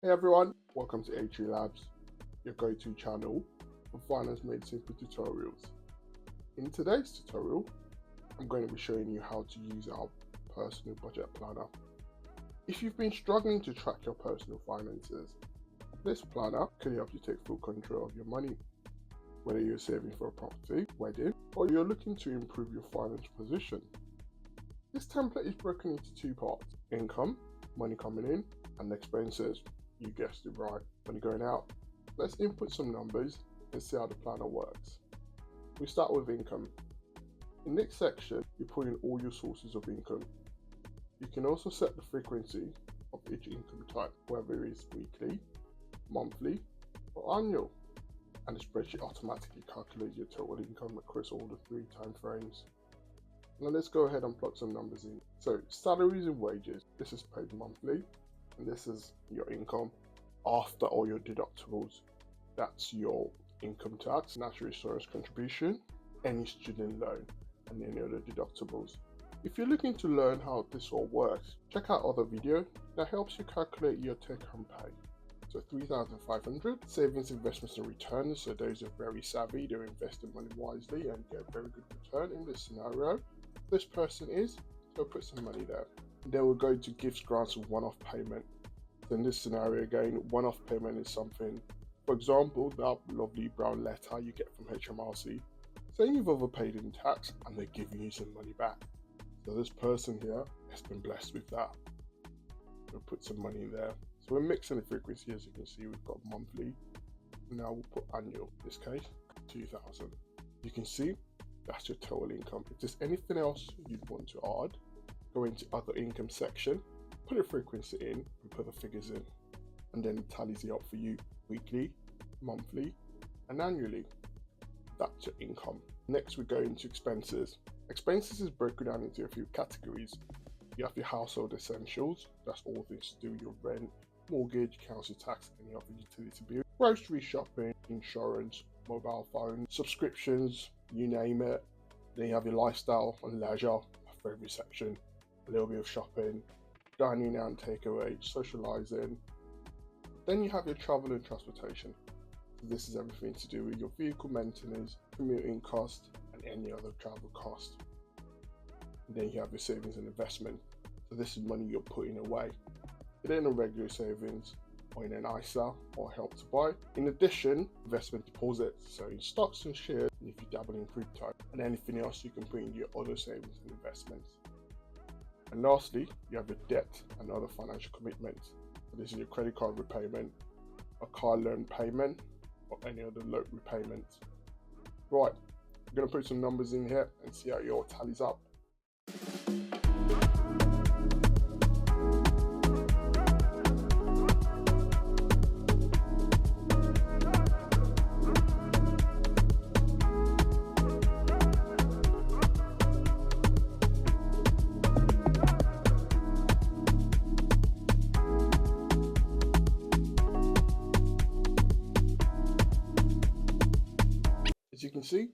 Hey everyone, welcome to HE Labs, your go-to channel for finance made simple tutorials. In today's tutorial, I'm going to be showing you how to use our personal budget planner. If you've been struggling to track your personal finances, this planner can help you take full control of your money. Whether you're saving for a property, wedding, or you're looking to improve your financial position. This template is broken into two parts: income, money coming in, and expenses. You guessed it right, money going out. Let's input some numbers and see how the planner works. We start with income. In this section, you put in all your sources of income. You can also set the frequency of each income type, whether it's weekly, monthly, or annual. And the spreadsheet automatically calculates your total income across all the three time frames. Now let's go ahead and plug some numbers in. So salaries and wages, this is paid monthly. And this is your income after all your deductibles. That's your income tax, national insurance contribution, any student loan, and any other deductibles. If you're looking to learn how this all works, check out other video that helps you calculate your take-home pay. So 3,500 savings, investments, and returns. So those are very savvy, they're investing money wisely and get a very good return in this scenario. This person is, so put some money there. Then we'll go to gifts, grants, and one-off payment. So in this scenario again, one-off payment is something, for example, that lovely brown letter you get from HMRC saying you've overpaid in tax and they're giving you some money back. So this person here has been blessed with that. We'll put some money in there. So we're mixing the frequency. As you can see, we've got monthly. Now we'll put annual, in this case, 2,000. You can see that's your total income. If there's anything else you'd want to add, go into other income section, put a frequency in and put the figures in, and then it tallies it up for you weekly, monthly, and annually. That's your income. Next we go into expenses. Expenses is broken down into a few categories. You have your household essentials, that's all things to do with your rent, mortgage, council tax, any other utility bill, grocery shopping, insurance, mobile phone, subscriptions, you name it. Then you have your lifestyle and leisure, a favorite section, a little bit of shopping, dining out and takeaway, socializing. Then you have your travel and transportation. So this is everything to do with your vehicle maintenance, commuting cost, and any other travel cost. And then you have your savings and investment. So this is money you're putting away. It ain't a regular savings or in an ISA or help to buy. In addition, investment deposits, so in stocks and shares, and if you dabble in crypto, and anything else you can put in your other savings and investments. And lastly, you have your debt and other financial commitments. So this is your credit card repayment, a car loan payment, or any other loan repayments. Right, I'm going to put some numbers in here and see how your tallies up. As you can see,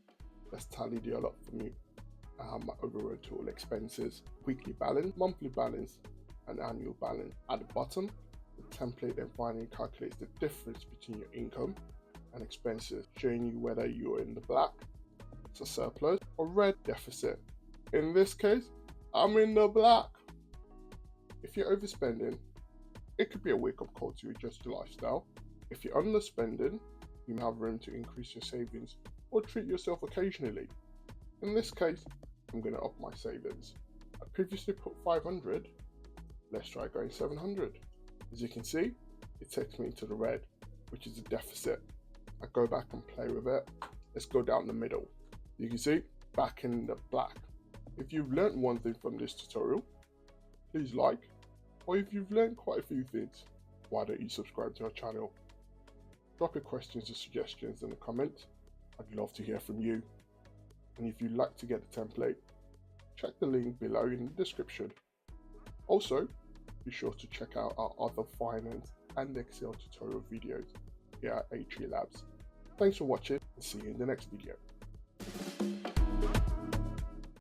that's tallied it all up for me. I have my overall total expenses, weekly balance, monthly balance, and annual balance. At the bottom, the template then finally calculates the difference between your income and expenses, showing you whether you're in the black, it's a surplus, or red, deficit. In this case, I'm in the black. If you're overspending, it could be a wake-up call to adjust your lifestyle. If you're underspending, you may have room to increase your savings or treat yourself occasionally. In this case, I'm going to up my savings. I previously put 500, let's try going 700. As you can see, it takes me into the red, which is a deficit. I go back and play with it. Let's go down the middle. You can see, back in the black. If you've learned one thing from this tutorial, please like, or if you've learned quite a few things, why don't you subscribe to our channel? Drop your questions or suggestions in the comments. I'd love to hear from you. And if you'd like to get the template, check the link below in the description. Also, be sure to check out our other finance and Excel tutorial videos here at HE Labs. Thanks for watching and see you in the next video.